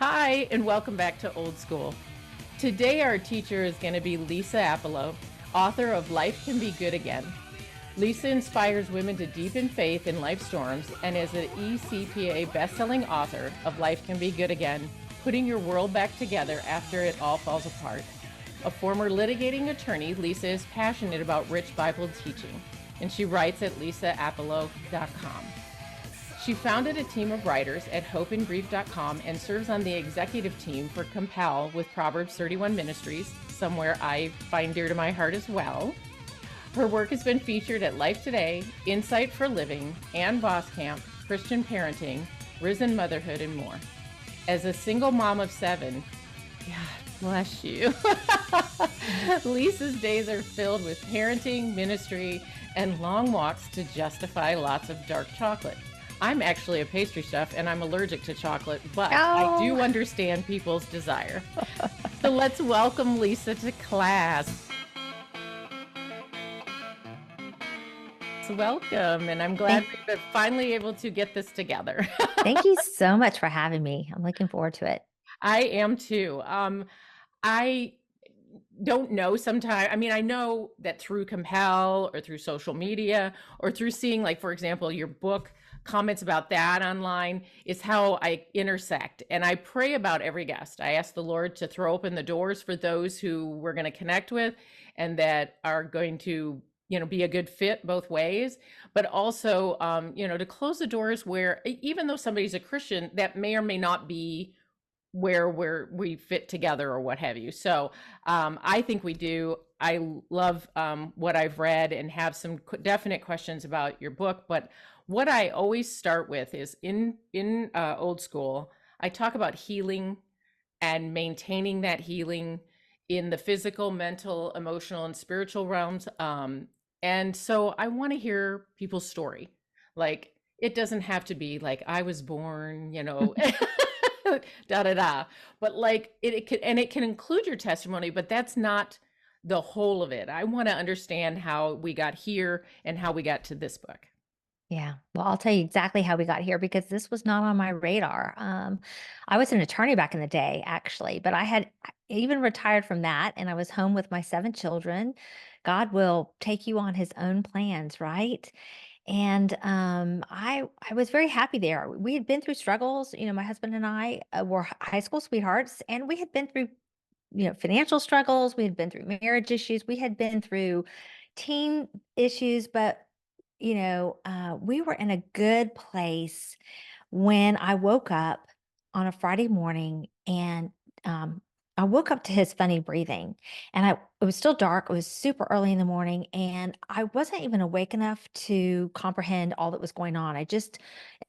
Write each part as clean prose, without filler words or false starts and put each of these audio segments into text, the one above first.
Hi, and welcome back to Old School. Today, our teacher is going to be Lisa Appelo, author of Life Can Be Good Again. Lisa inspires women to deepen faith in life storms and is an ECPA bestselling author of Life Can Be Good Again, putting your world back together after it all falls apart. A former litigating attorney, Lisa is passionate about rich Bible teaching, and she writes at lisaappelo.com. She founded a team of writers at hopeandgrief.com and serves on the executive team for Compel with Proverbs 31 Ministries, somewhere I find dear to my heart as well. Her work has been featured at Life Today, Insight for Living, and Boss Camp, Christian Parenting, Risen Motherhood, and more. As a single mom of 7, God bless you, Lisa's days are filled with parenting, ministry, and long walks to justify lots of dark chocolate. I'm actually a pastry chef and I'm allergic to chocolate, but I do understand people's desire. So let's welcome Lisa to class. So welcome, and I'm glad we're finally able to get this together. Thank you so much for having me. I'm looking forward to it. I am too. I don't know sometimes. I mean, I know that through Compel or through social media or through seeing, like, for example, your book, comments about that online is how I intersect. And I pray about every guest. I ask the Lord to throw open the doors for those who we're going to connect with and that are going to, be a good fit both ways, but also, to close the doors where even though somebody's a Christian, that may or may not be where we fit together or what have you. So I think we do. I love what I've read and have some definite questions about your book. But what I always start with is in Old School, I talk about healing and maintaining that healing in the physical, mental, emotional, and spiritual realms. And so I want to hear people's story. Like, it doesn't have to be like I was born, da da da. But like it can include your testimony, but that's not the whole of it. I want to understand how we got here and how we got to this book. Yeah. Well, I'll tell you exactly how we got here because this was not on my radar. I was an attorney back in the day, actually, but I had even retired from that and I was home with my 7 children. God will take you on his own plans, right? And I was very happy there. We had been through struggles. My husband and I were high school sweethearts, and we had been through financial struggles. We had been through marriage issues. We had been through teen issues, but we were in a good place when I woke up on a Friday morning and I woke up to his funny breathing and it was still dark. It was super early in the morning and I wasn't even awake enough to comprehend all that was going on. I just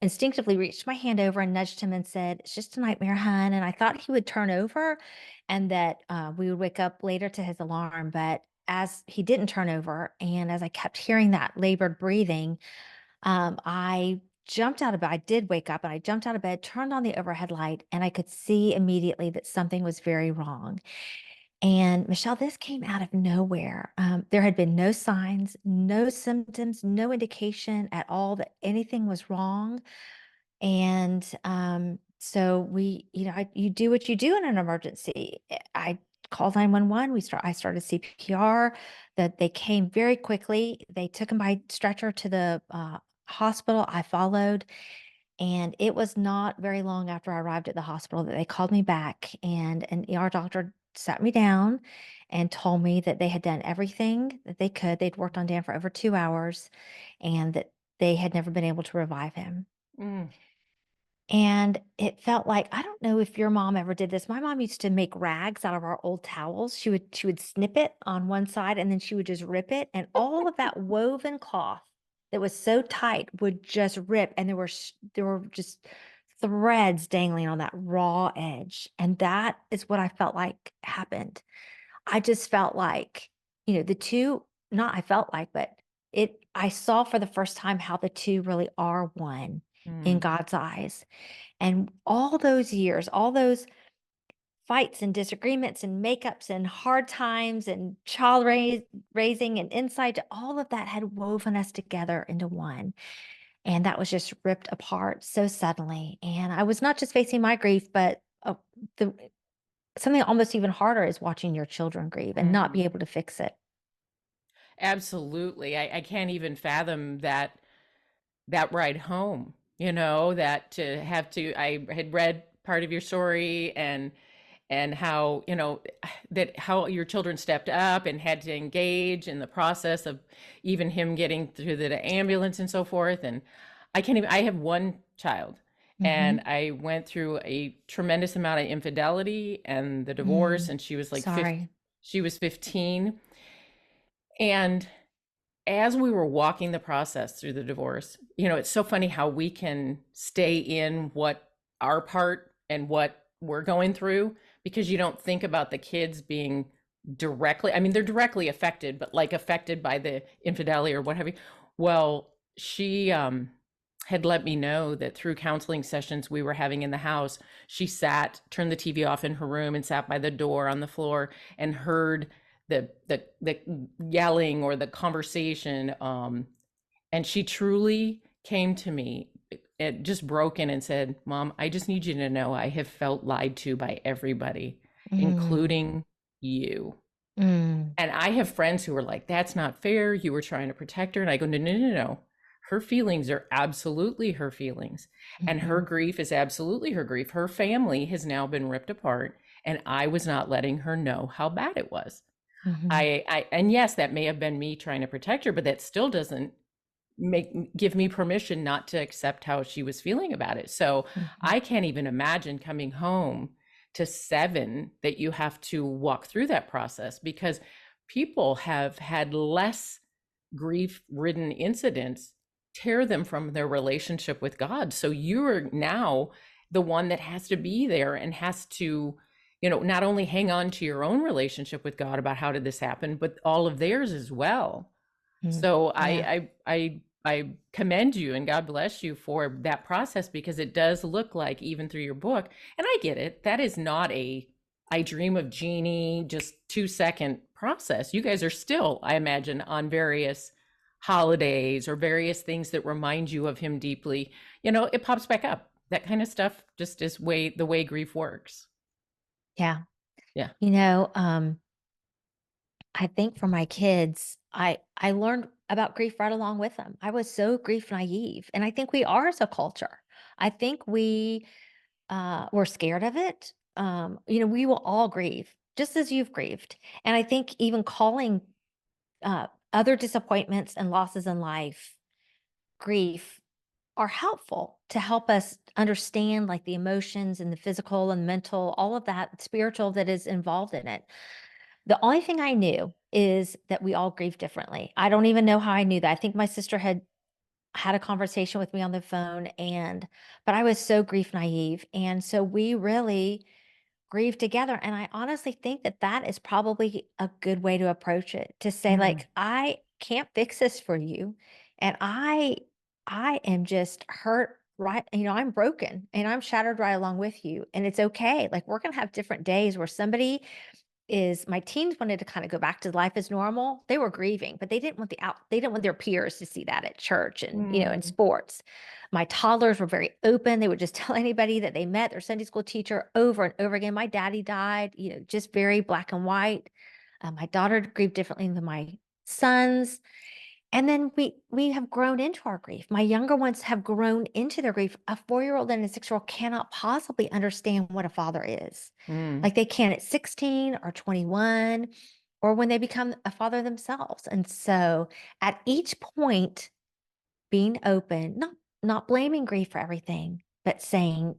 instinctively reached my hand over and nudged him and said, "It's just a nightmare, hun." And I thought he would turn over and that we would wake up later to his alarm. But as he didn't turn over and as I kept hearing that labored breathing, I jumped out of bed. I did wake up and I jumped out of bed, turned on the overhead light, and I could see immediately that something was very wrong. And Michelle, this came out of nowhere. There had been no signs, no symptoms, no indication at all that anything was wrong. And so you do what you do in an emergency. I called 911. I started CPR. That they came very quickly. They took him by stretcher to the hospital. I followed, and it was not very long after I arrived at the hospital that they called me back, and an ER doctor sat me down and told me that they had done everything that they could. They'd worked on Dan for over 2 hours, and that they had never been able to revive him. Mm. And it felt like, I don't know if your mom ever did this. My mom used to make rags out of our old towels. She would snip it on one side and then she would just rip it. And all of that woven cloth that was so tight would just rip. And there were just threads dangling on that raw edge. And that is what I felt like happened. I just felt like, the two, not I felt like, but I saw for the first time how the two really are one in Mm. God's eyes. And all those years, all those fights and disagreements and makeups and hard times and raising and insight, all of that had woven us together into one. And that was just ripped apart so suddenly. And I was not just facing my grief, but the something almost even harder is watching your children grieve and not be Mm. able to fix it. Absolutely. I can't even fathom that ride home, that to have to, I had read part of your story, and how, that how your children stepped up and had to engage in the process of even him getting through the ambulance and so forth. And I can't even, I have one child, and Mhm. I went through a tremendous amount of infidelity and the divorce, Mm. and she was like 50, Sorry. she was 15. And as we were walking the process through the divorce, it's so funny how we can stay in what our part and what we're going through, because you don't think about the kids being directly, I mean, they're directly affected, but like affected by the infidelity or what have you. Well, she had let me know that through counseling sessions we were having in the house, she sat, turned the TV off in her room and sat by the door on the floor and heard the yelling or the conversation, and she truly came to me, just broken, and said, Mom, I just need you to know I have felt lied to by everybody, Mm. including you. Mm. And I have friends who are like, that's not fair, you were trying to protect her. And I go, no, no, no, no, her feelings are absolutely her feelings, and her Mhm. grief is absolutely her grief. Her family has now been ripped apart, and I was not letting her know how bad it was. Mhm. And yes, that may have been me trying to protect her, but that still doesn't give me permission not to accept how she was feeling about it. So Mhm. I can't even imagine coming home to seven that you have to walk through that process, because people have had less grief ridden incidents tear them from their relationship with God. So you're now the one that has to be there and has to, not only hang on to your own relationship with God about how did this happen, but all of theirs as well. Mm. So Yeah. I commend you and God bless you for that process, because it does look like, even through your book, and I get it, that is not a I dream of Jeannie just 2-second process. You guys are still, I imagine, on various holidays or various things that remind you of him deeply. It pops back up. That kind of stuff just is the way grief works. Yeah. Yeah. You know, I think for my kids, I learned about grief right along with them. I was so grief naive, and I think we are as a culture. I think we're scared of it. We will all grieve just as you've grieved, and I think even calling other disappointments and losses in life grief are helpful to help us understand like the emotions and the physical and mental, all of that spiritual that is involved in it. The only thing I knew is that we all grieve differently. I don't even know how I knew that. I think my sister had a conversation with me on the phone, but I was so grief naive. And so we really grieve together. And I honestly think that that is probably a good way to approach it, to say Mm. like, I can't fix this for you. And I am just hurt, right? I'm broken and I'm shattered right along with you. And it's okay. Like we're going to have different days where somebody is my teens wanted to kind of go back to life as normal. They were grieving, but they didn't want their peers to see that at church and, in Mm. sports. My toddlers were very open. They would just tell anybody that they met their Sunday school teacher over and over again. My daddy died, just very black and white. My daughter grieved differently than my sons. And then we have grown into our grief. My younger ones have grown into their grief. A 4-year-old and a 6-year-old cannot possibly understand what a father is. Mm. Like they can at 16 or 21 or when they become a father themselves. And so at each point, being open, not blaming grief for everything, but saying,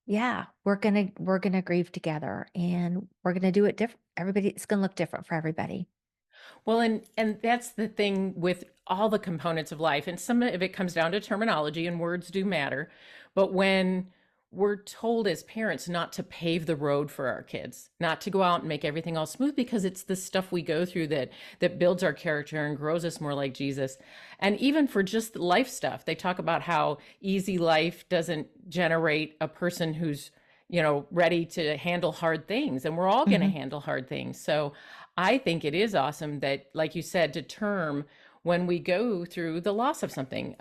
yeah, we're gonna grieve together and we're gonna do it different. It's gonna look different for everybody. Well, and that's the thing with all the components of life, and some of it comes down to terminology, and words do matter. But when we're told as parents not to pave the road for our kids, not to go out and make everything all smooth, because it's the stuff we go through that builds our character and grows us more like Jesus. And even for just life stuff, they talk about how easy life doesn't generate a person who's, ready to handle hard things, and we're all going to Mhm. handle hard things. So I think it is awesome that, like you said, to term when we go through the loss of something.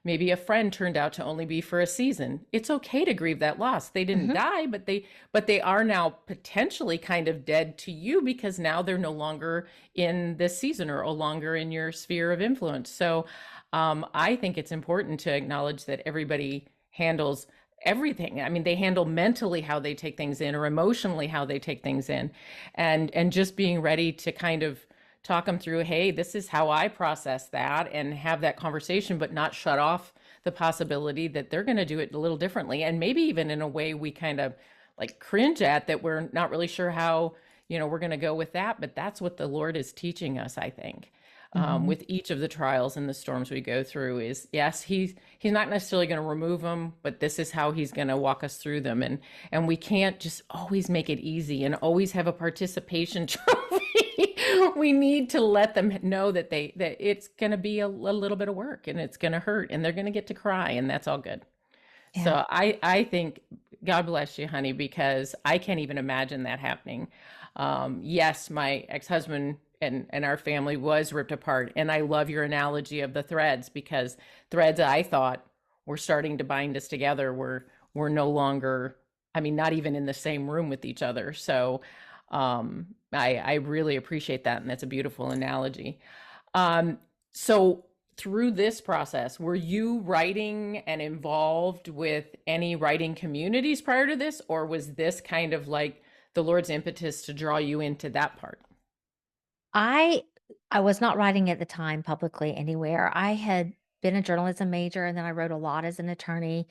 Maybe a friend turned out to only be for a season. It's okay to grieve that loss. They didn't Mhm. die, but they are now potentially kind of dead to you because now they're no longer in this season or no longer in your sphere of influence. So I think it's important to acknowledge that everybody handles everything. I mean, they handle mentally how they take things in or emotionally how they take things in. And just being ready to kind of talk them through, hey, this is how I process that, and have that conversation, but not shut off the possibility that they're going to do it a little differently. And maybe even in a way we kind of like cringe at, that we're not really sure how, we're going to go with that. But that's what the Lord is teaching us, I think. Mhm. With each of the trials and the storms we go through, is yes, he's not necessarily going to remove them, but this is how he's going to walk us through them. And we can't just always make it easy and always have a participation trophy. We need to let them know that it's going to be a little bit of work, and it's going to hurt, and they're going to get to cry, and that's all good. Yeah. So I think God bless you, honey, because I can't even imagine that happening. Yes, my ex-husband and our family was ripped apart. And I love your analogy of the threads, because threads I thought were starting to bind us together were no longer, I mean, not even in the same room with each other. So I really appreciate that. And that's a beautiful analogy. So through this process, were you writing and involved with any writing communities prior to this, or was this kind of like the Lord's impetus to draw you into that part? I I was not writing at the time publicly anywhere. I had been a journalism major, and then I wrote a lot as an attorney.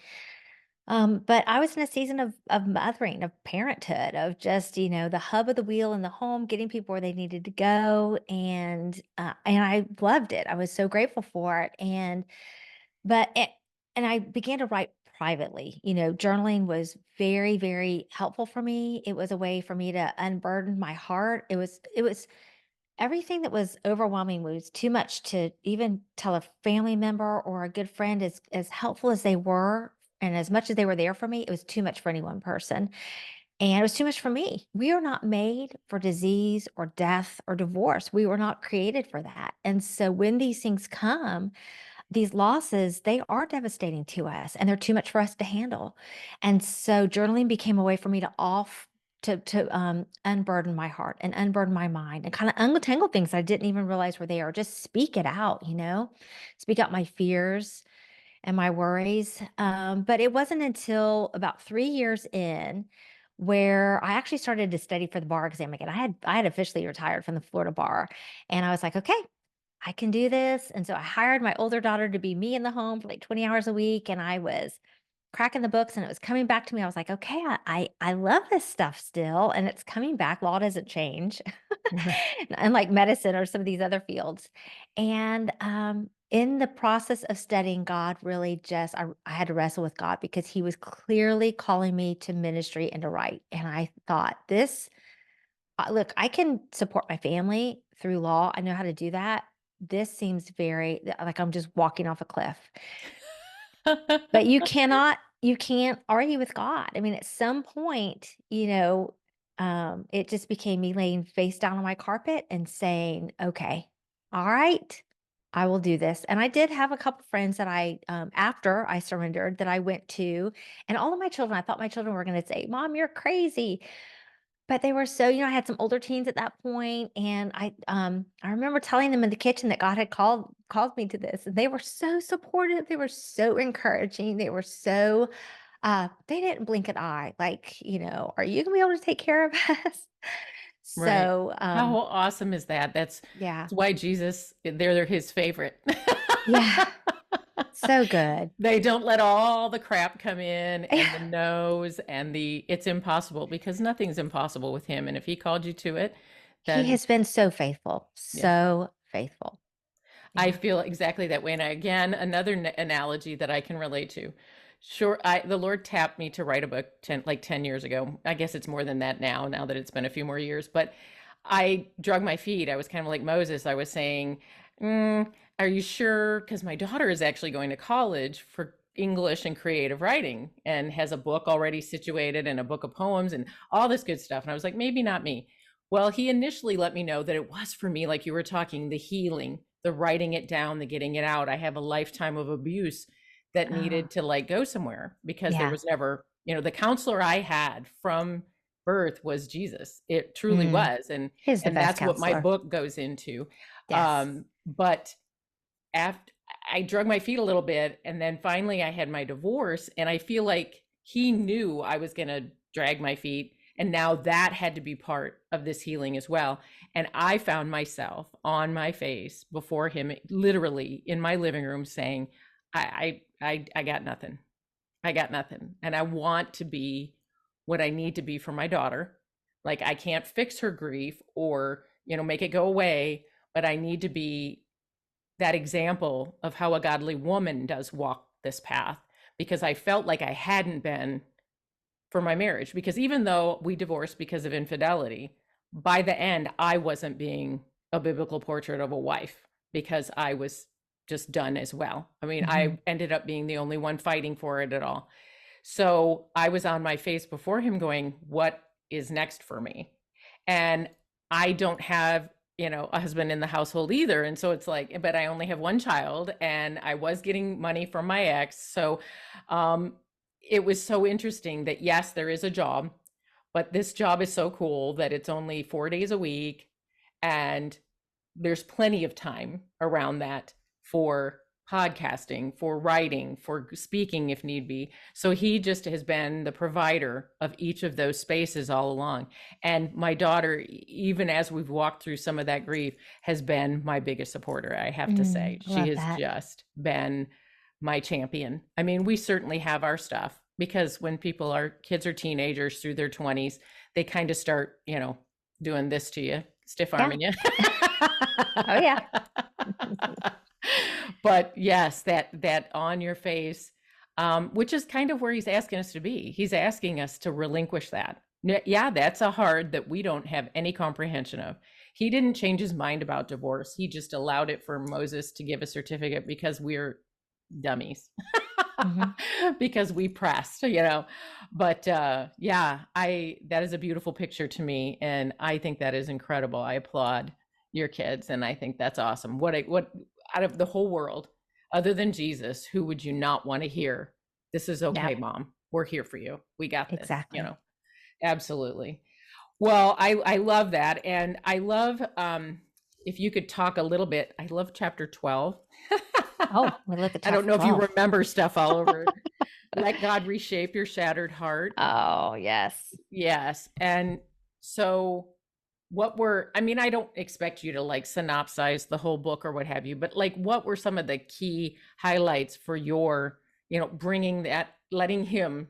But I was in a season of mothering, of parenthood, of just, the hub of the wheel in the home, getting people where they needed to go, and I loved it. I was so grateful for it, but it, and I began to write privately. Journaling was very, very helpful for me. It was a way for me to unburden my heart. It was everything that was overwhelming was too much to even tell a family member or a good friend, as helpful as they were and as much as they were there for me. It was too much for any one person. And it was too much for me. We are not made for disease or death or divorce. We were not created for that. And so when these things come, these losses, they are devastating to us, and they're too much for us to handle. And so journaling became a way for me to unburden my heart and unburden my mind and kind of untangle things I didn't even realize were there. Just speak it out, speak out my fears and my worries. But it wasn't until about 3 years in where I actually started to study for the bar exam again. I had officially retired from the Florida bar, and I was like, okay, I can do this. And so I hired my older daughter to be me in the home for like 20 hours a week. And I was cracking the books, and it was coming back to me. I was like, okay, I love this stuff still. And it's coming back. Law doesn't change. Unlike medicine or some of these other fields. And in the process of studying, God really I had to wrestle with God, because he was clearly calling me to ministry and to write. And I thought, look, I can support my family through law. I know how to do that. This seems very like I'm just walking off a cliff. But you can't argue with God. I mean, at some point, it just became me laying face down on my carpet and saying, okay, all right, I will do this. And I did have a couple friends that after I surrendered, that I went to, and all of my children, I thought my children were going to say, Mom, you're crazy. But they were so, I had some older teens at that point, and I remember telling them in the kitchen that God had called me to this, and they were so supportive, they were so encouraging, they were so they didn't blink an eye, like, "Are you gonna be able to take care of us?" Right. So, How awesome is that? yeah. That's why Jesus, they're his favorite. Yeah, so good. They don't let all the crap come in, and the Yeah. no's and the it's impossible, because nothing's impossible with him. And if he called you to it, He then has been so faithful, yeah. so faithful. I Yeah. feel exactly that way. And again, another analogy that I can relate to. Sure, the Lord tapped me to write a book 10 years ago. I guess it's more than that now that it's been a few more years. But I drug my feet. I was kind of like Moses. I was saying, are you sure? Because my daughter is actually going to college for English and creative writing, and has a book already situated and a book of poems and all this good stuff. And I was like, maybe not me. Well, he initially let me know that it was for me, like you were talking, the healing the writing it down, the getting it out. I have a lifetime of abuse that Oh, needed to like go somewhere because there yeah. was never, the counselor I had from birth was Jesus. It truly Mm. was. And He's the and best that's what my counselor. book goes into. Yes. But after I drug my feet a little bit, and then finally I had my divorce, and I feel like he knew I was going to drag my feet, and now that had to be part of this healing as well. And I found myself on my face before him, literally in my living room, saying, I got nothing. I got nothing. And I want to be what I need to be for my daughter. Like, I can't fix her grief or, make it go away, but I need to be that example of how a godly woman does walk this path, because I felt like I hadn't been for my marriage. Because even though we divorced because of infidelity, by the end, I wasn't being a biblical portrait of a wife because I was just done as well. I mean, Mhm. I ended up being the only one fighting for it at all. So I was on my face before him going, what is next for me? And I don't have, a husband in the household either. And so it's like, but I only have one child and I was getting money from my ex. So um, it was so interesting that, yes, there is a job, but this job is so cool that it's only 4 days a week. And there's plenty of time around that for podcasting, for writing, for speaking if need be. So he just has been the provider of each of those spaces all along. And my daughter, even as we've walked through some of that grief, has been my biggest supporter, I have to say. I She love has that. just been my champion. I mean, we certainly have our stuff because when kids are teenagers through their 20s, they kind of start, doing this to you, stiff Yeah. arming you. Oh, yeah. But yes, that on your face, which is kind of where he's asking us to be. He's asking us to relinquish that. Yeah, that's a hard that we don't have any comprehension of. He didn't change his mind about divorce. He just allowed it for Moses to give a certificate because we're dummies. Mhm. Because we pressed, but yeah, I that is a beautiful picture to me, and I think that is incredible. I applaud your kids, and I think that's awesome. What out of the whole world, other than Jesus, who would you not want to hear, this is okay, Yep. mom, we're here for you, we got this, Exactly. absolutely. Well, I love that, and I love, if you could talk a little bit. I love chapter 12. Oh, we look at I don't chapter know if you 12. remember stuff all over. Let God reshape your shattered heart. Oh, yes. Yes. And so I mean, I don't expect you to like synopsize the whole book or what have you, but like, what were some of the key highlights for your, bringing that, letting him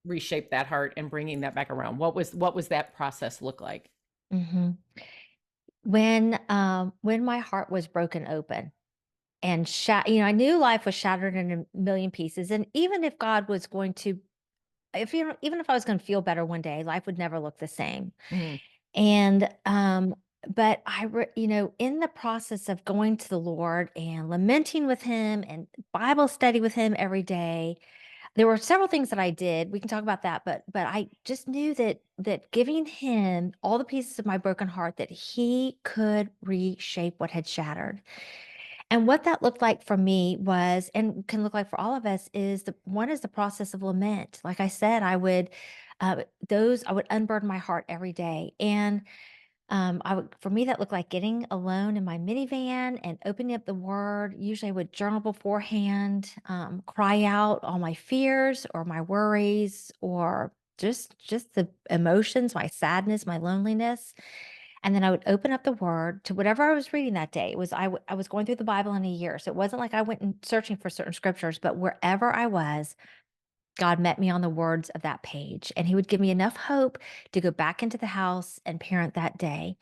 reshape that heart and bringing that back around? What was that process look like? Mhm. When my heart was broken open and I knew life was shattered in a million pieces, and even if God was going to if you even if I was gonna feel better one day, life would never look the same. Mhm. And, but in the process of going to the Lord and lamenting with him and Bible study with him every day, there were several things that I did. We can talk about that, but I just knew that giving him all the pieces of my broken heart, that he could reshape what had shattered. And what that looked like for me was, and can look like for all of us, is the process of lament. Like I said, I would unburden my heart every day. And for me, that looked like getting alone in my minivan and opening up the word. Usually I would journal beforehand, cry out all my fears or my worries or just the emotions, my sadness, my loneliness. And then I would open up the word to whatever I was reading that day. It was I was going through the Bible in a year. So it wasn't like I went and searching for certain scriptures, but wherever I was, God met me on the words of that page, and he would give me enough hope to go back into the house and parent that day.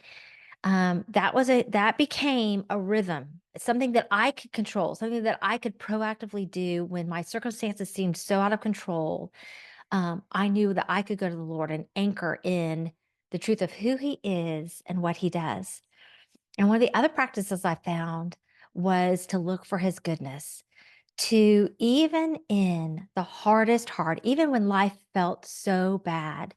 That became a rhythm, something that I could control, something that I could proactively do when my circumstances seemed so out of control. I knew that I could go to the Lord and anchor in the truth of who he is and what he does. And one of the other practices I found was to look for his goodness, to even in the hardest heart, even when life felt so bad,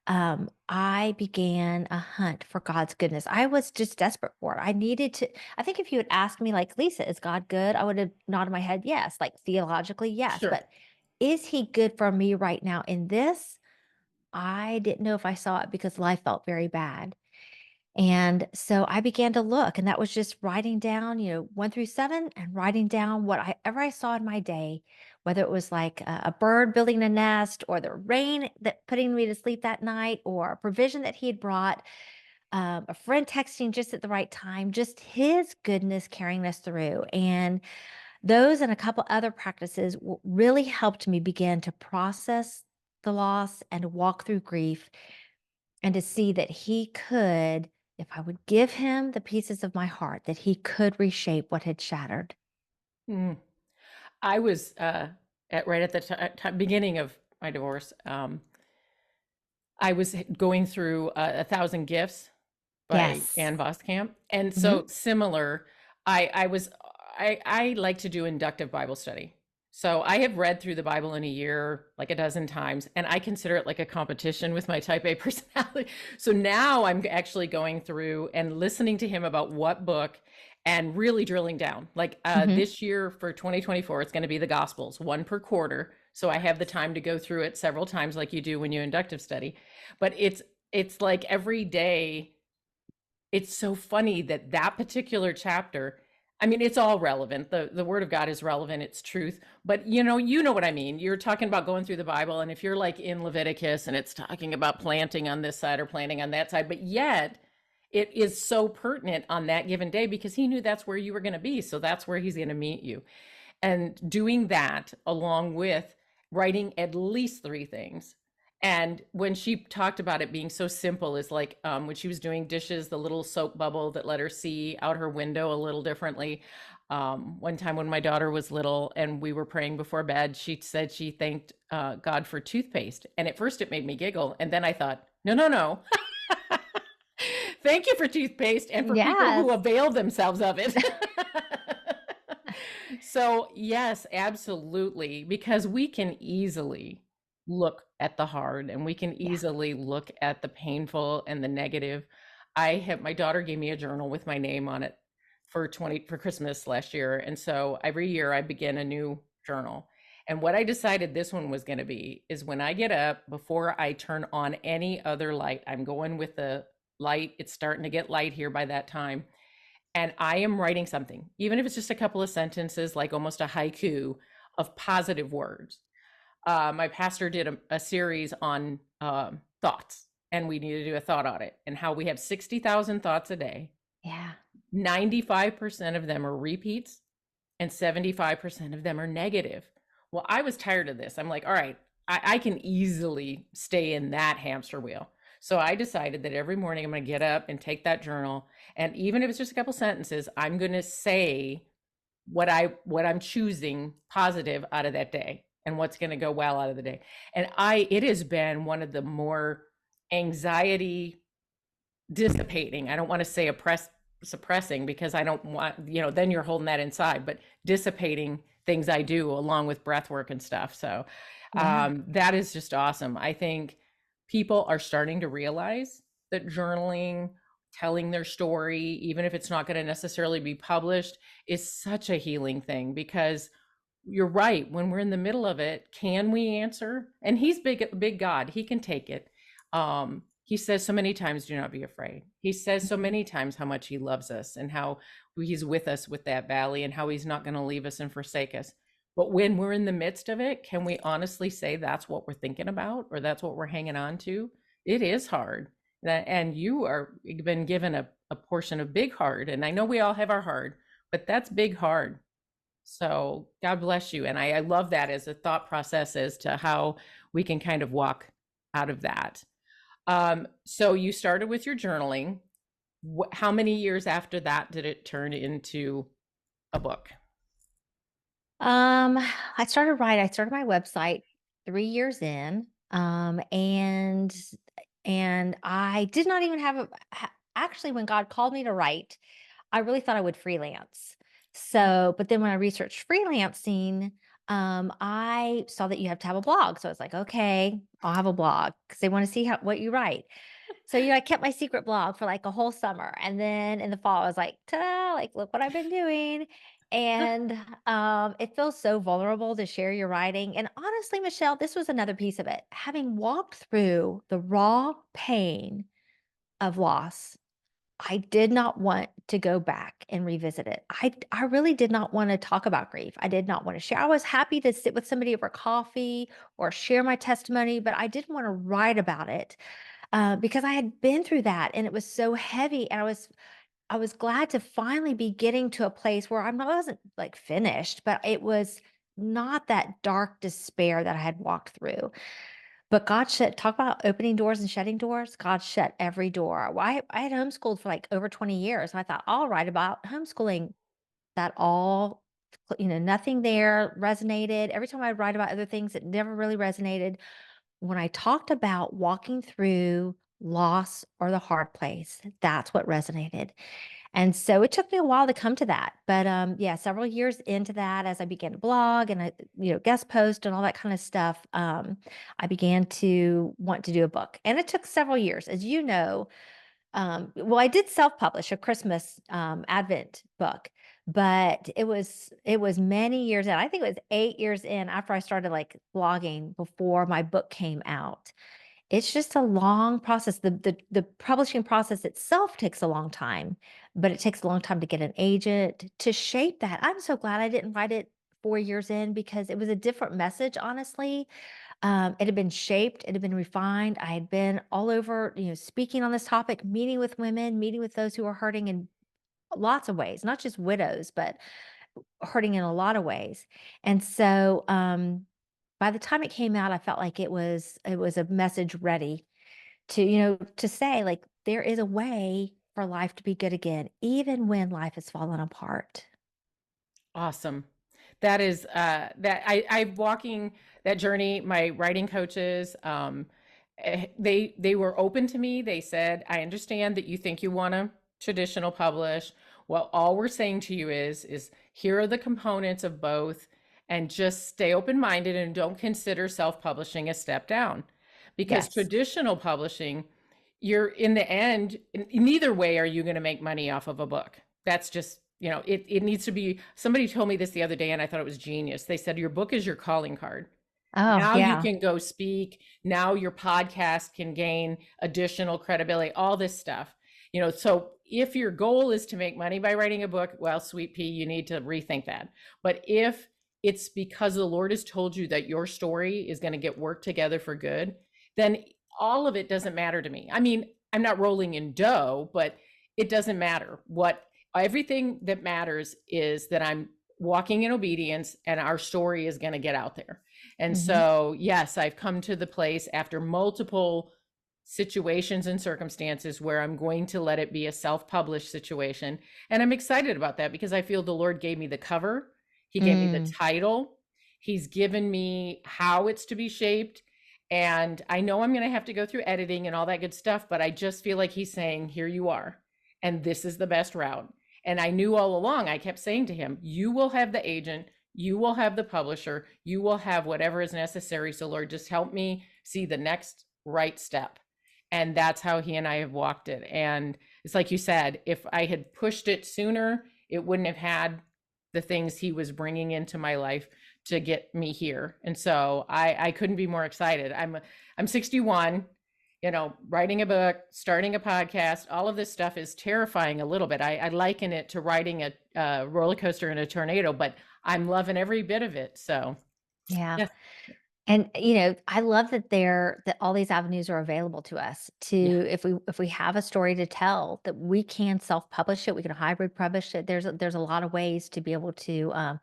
I began a hunt for God's goodness. I was just desperate for it. I needed to, I think if you had asked me, like, Lisa, is God good? I would have nodded my head, yes, like theologically, yes. Sure. But is he good for me right now in this? I didn't know if I saw it because life felt very bad. And so I began to look, and that was just writing down, 1 through 7, and writing down whatever I saw in my day, whether it was like a bird building a nest, or the rain that putting me to sleep that night, or a provision that he had brought, a friend texting just at the right time, just his goodness carrying us through. And those and a couple other practices really helped me begin to process the loss and to walk through grief and to see that he could, if I would give him the pieces of my heart, that he could reshape what had shattered. Mm. I was at right at the beginning of my divorce. I was going through A Thousand Gifts by Yes. Ann Voskamp, and Mhm. so similar. I was I like to do inductive Bible study. So I have read through the Bible in a year like a dozen times, and I consider it like a competition with my type A personality. So now I'm actually going through and listening to him about what book and really drilling down. Like Mhm. this year for 2024, it's going to be the Gospels, one per quarter. So I have the time to go through it several times, like you do when you inductive study. But it's like every day it's so funny that that particular chapter, I mean, it's all relevant. The word of God is relevant, it's truth. But you know what I mean. You're talking about going through the Bible, and if you're like in Leviticus and it's talking about planting on this side or planting on that side, but yet it is so pertinent on that given day because he knew that's where you were going to be. So that's where he's going to meet you. And doing that along with writing at least three things. And when she talked about it being so simple, is like when she was doing dishes, the little soap bubble that let her see out her window a little differently. One time when my daughter was little and we were praying before bed, she said she thanked God for toothpaste. And at first it made me giggle. And then I thought, no, no, no. Thank you for toothpaste and for people Yes. who avail themselves of it. So, yes, absolutely, because we can easily look at the hard and we can Yeah. easily look at the painful and the negative. I have my daughter gave me a journal with my name on it for Christmas last year. And so every year I begin a new journal. And what I decided this one was going to be is when I get up before I turn on any other light, I'm going with the light. It's starting to get light here by that time, and I am writing something, even if it's just a couple of sentences, like almost a haiku of positive words. My pastor did a series on thoughts, and we need to do a thought audit, and how we have 60,000 thoughts a day. Yeah. 95% of them are repeats, and 75% of them are negative. Well, I was tired of this. I'm like, all right, I can easily stay in that hamster wheel. So I decided that every morning I'm going to get up and take that journal. And even if it's just a couple sentences, I'm going to say what I'm choosing positive out of that day and what's going to go well out of the day. And it has been one of the more anxiety dissipating. I don't want to say suppressing because I don't want, then you're holding that inside, but dissipating things I do along with breath work and stuff. So Yeah. that is just awesome. I think people are starting to realize that journaling, telling their story, even if it's not going to necessarily be published, is such a healing thing because you're right. When we're in the middle of it, can we answer? And he's big God. He can take it. He says so many times, do not be afraid. He says so Mhm. many times how much he loves us and how he's with us with that valley and how he's not going to leave us and forsake us. But when we're in the midst of it, can we honestly say that's what we're thinking about or that's what we're hanging on to? It is hard. And you've been given a portion of big hard. And I know we all have our hard, but that's big hard. So God bless you. And I love that as a thought process as to how we can kind of walk out of that. So you started with your journaling. How many years after that did it turn into a book? Um, I started my website 3 years in, and I did not even have actually, when God called me to write, I really thought I would freelance. So, but then when I researched freelancing, I saw that you have to have a blog. So I was like, okay, I'll have a blog because they want to see what you write. So, I kept my secret blog for like a whole summer. And then in the fall, I was like, ta-da, like, look what I've been doing. And it feels so vulnerable to share your writing. And honestly, Michelle, this was another piece of it. Having walked through the raw pain of loss, I did not want to go back and revisit it. I really did not want to talk about grief. I did not want to share. I was happy to sit with somebody over coffee or share my testimony, but I didn't want to write about it because I had been through that and it was so heavy. And I was glad to finally be getting to a place where I wasn't like finished, but it was not that dark despair that I had walked through. But God shut talk about opening doors and shutting doors. God shut every door. Well, I had homeschooled for like over 20 years. And I thought, I'll write about homeschooling. That all, nothing there resonated. Every time I write about other things, it never really resonated. When I talked about walking through loss or the hard place, that's what resonated. And so it took me a while to come to that. But yeah, several years into that, as I began to blog and guest post and all that kind of stuff, I began to want to do a book. And it took several years, as you know. Well, I did self-publish a Christmas Advent book, but it was many years in. I think it was 8 years in after I started like blogging before my book came out. It's just a long process. The publishing process itself takes a long time, but it takes a long time to get an agent to shape that. I'm so glad I didn't write it 4 years in because it was a different message, honestly. It had been shaped, it had been refined. I had been all over, speaking on this topic, meeting with women, meeting with those who are hurting in lots of ways, not just widows, but hurting in a lot of ways. And so, by the time it came out, I felt like it was a message ready to, to say like there is a way for life to be good again, even when life has fallen apart. Awesome. That is that I'm walking that journey. My writing coaches, they were open to me. They said, I understand that you think you want to traditional publish. Well, all we're saying to you is here are the components of both, and just stay open-minded and don't consider self-publishing a step down. Because Yes. traditional publishing, you're in the end, in either way are you going to make money off of a book. That's just, it needs to be. Somebody told me this the other day and I thought it was genius. They said your book is your calling card. Oh, Now you yeah. can go speak. Now your podcast can gain additional credibility, all this stuff. So if your goal is to make money by writing a book, well, sweet pea, you need to rethink that. But if it's because the Lord has told you that your story is going to get worked together for good, then all of it doesn't matter to me. I mean, I'm not rolling in dough, but it doesn't matter. Everything that matters is that I'm walking in obedience and our story is going to get out there. And Hmm. so, yes, I've come to the place after multiple situations and circumstances where I'm going to let it be a self-published situation. And I'm excited about that because I feel the Lord gave me the cover. He gave me the Mm. title. He's given me how it's to be shaped. And I know I'm going to have to go through editing and all that good stuff, but I just feel like he's saying, here you are. And this is the best route. And I knew all along, I kept saying to him, you will have the agent, you will have the publisher, you will have whatever is necessary. So, Lord, just help me see the next right step. And that's how he and I have walked it. And it's like you said, if I had pushed it sooner, it wouldn't have had the things he was bringing into my life to get me here. And so I couldn't be more excited. I'm 61, writing a book, starting a podcast, all of this stuff is terrifying a little bit. I liken it to riding a roller coaster in a tornado, but I'm loving every bit of it. So Yeah. yeah, And, I love that all these avenues are available to us to, yeah, if we have a story to tell, that we can self-publish it, we can hybrid publish it. There's a lot of ways to be able to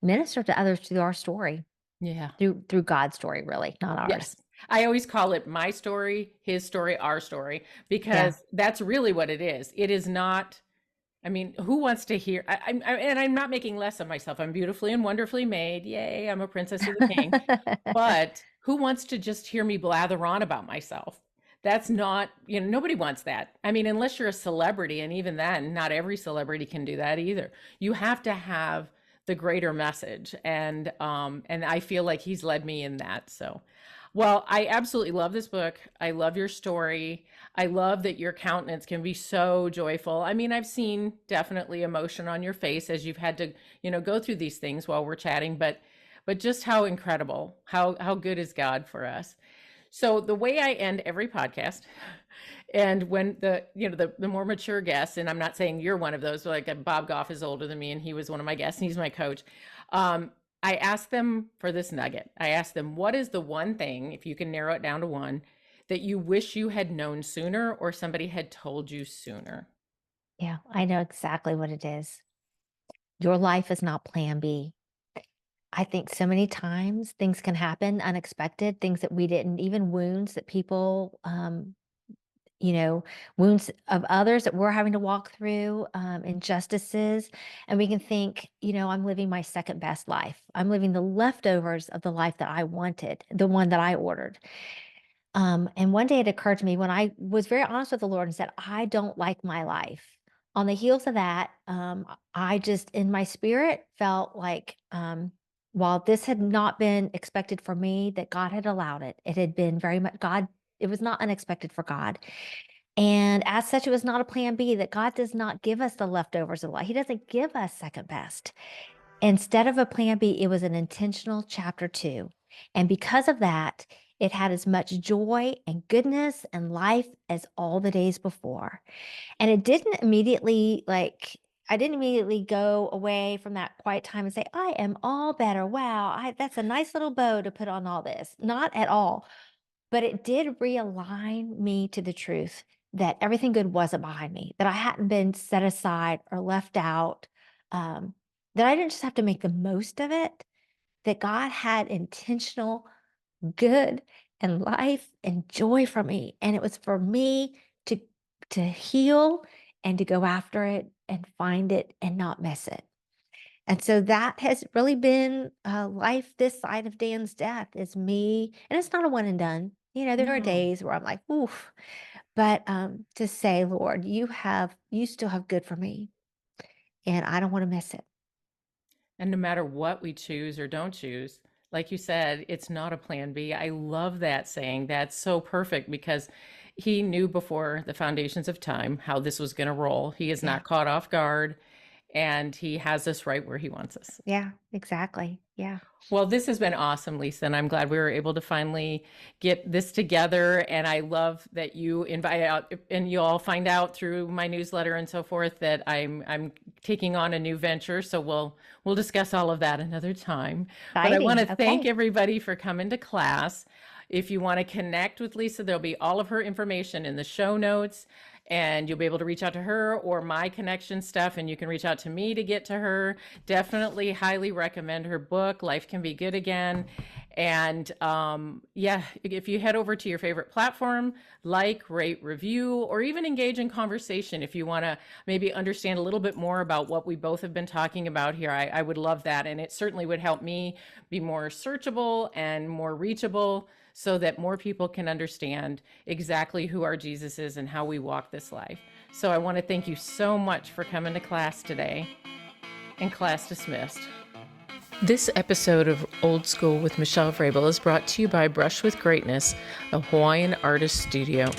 minister to others through our story, yeah. through God's story, really, not Yes. ours. I always call it my story, his story, our story, Yeah. because that's really what it is. It is not, I mean, who wants to hear? And I'm not making less of myself. I'm beautifully and wonderfully made. Yay, I'm a princess of the king. But who wants to just hear me blather on about myself? That's not, nobody wants that. I mean, unless you're a celebrity, and even then, not every celebrity can do that either. You have to have the greater message. And I feel like he's led me in that. So, well, I absolutely love this book. I love your story. I love that your countenance can be so joyful. I mean, I've seen definitely emotion on your face as you've had to, go through these things while we're chatting, but just how incredible, how good is God for us. So the way I end every podcast, and when the more mature guests, and I'm not saying you're one of those, but like Bob Goff is older than me, and he was one of my guests, and he's my coach. I ask them for this nugget. I ask them, what is the one thing, if you can narrow it down to one, that you wish you had known sooner or somebody had told you sooner? Yeah, I know exactly what it is. Your life is not plan B. I think so many times things can happen unexpected, things that we didn't, even wounds that people, you know, wounds of others that we're having to walk through, injustices. And we can think, I'm living my second best life. I'm living the leftovers of the life that I wanted, the one that I ordered. And one day it occurred to me when I was very honest with the Lord and said, I don't like my life. On the heels of that, I just in my spirit felt like, while this had not been expected for me, that God had allowed it. It had been very much God. It was not unexpected for God. And as such, it was not a plan B, that God does not give us the leftovers of life. He doesn't give us second best. Instead of a plan B, it was an intentional chapter 2. And because of that, it had as much joy and goodness and life as all the days before. And it didn't immediately, I didn't immediately go away from that quiet time and say, I am all better. Wow, that's a nice little bow to put on all this. Not at all. But it did realign me to the truth that everything good wasn't behind me, that I hadn't been set aside or left out, um, that I didn't just have to make the most of it, that God had intentional good and life and joy for me. And it was for me to heal and to go after it and find it and not miss it. And so that has really been life this side of Dan's death is me. And it's not a one and done. There are No. days where I'm like, oof. But to say, Lord, you still have good for me. And I don't want to miss it. And no matter what we choose or don't choose, like you said, it's not a plan B. I love that saying. That's so perfect because he knew before the foundations of time how this was going to roll. He is Yeah. not caught off guard, and he has us right where he wants us. Yeah, exactly. Yeah. Well, this has been awesome, Lisa, and I'm glad we were able to finally get this together. And I love that you invite out, and you all find out through my newsletter and so forth that I'm taking on a new venture. So we'll discuss all of that another time. But I want Exciting. to thank Okay. everybody for coming to class. If you want to connect with Lisa, there'll be all of her information in the show notes, and you'll be able to reach out to her or my connection stuff, and you can reach out to me to get to her. Definitely highly recommend her book, Life Can Be Good Again. And yeah, if you head over to your favorite platform, like, rate, review, or even engage in conversation if you want to maybe understand a little bit more about what we both have been talking about here, I would love that. And it certainly would help me be more searchable and more reachable so that more people can understand exactly who our Jesus is and how we walk this life. So I want to thank you so much for coming to class today, and class dismissed. This episode of Old School with Michele Vrabel is brought to you by Brush with Greatness, a Hawaiian artist studio.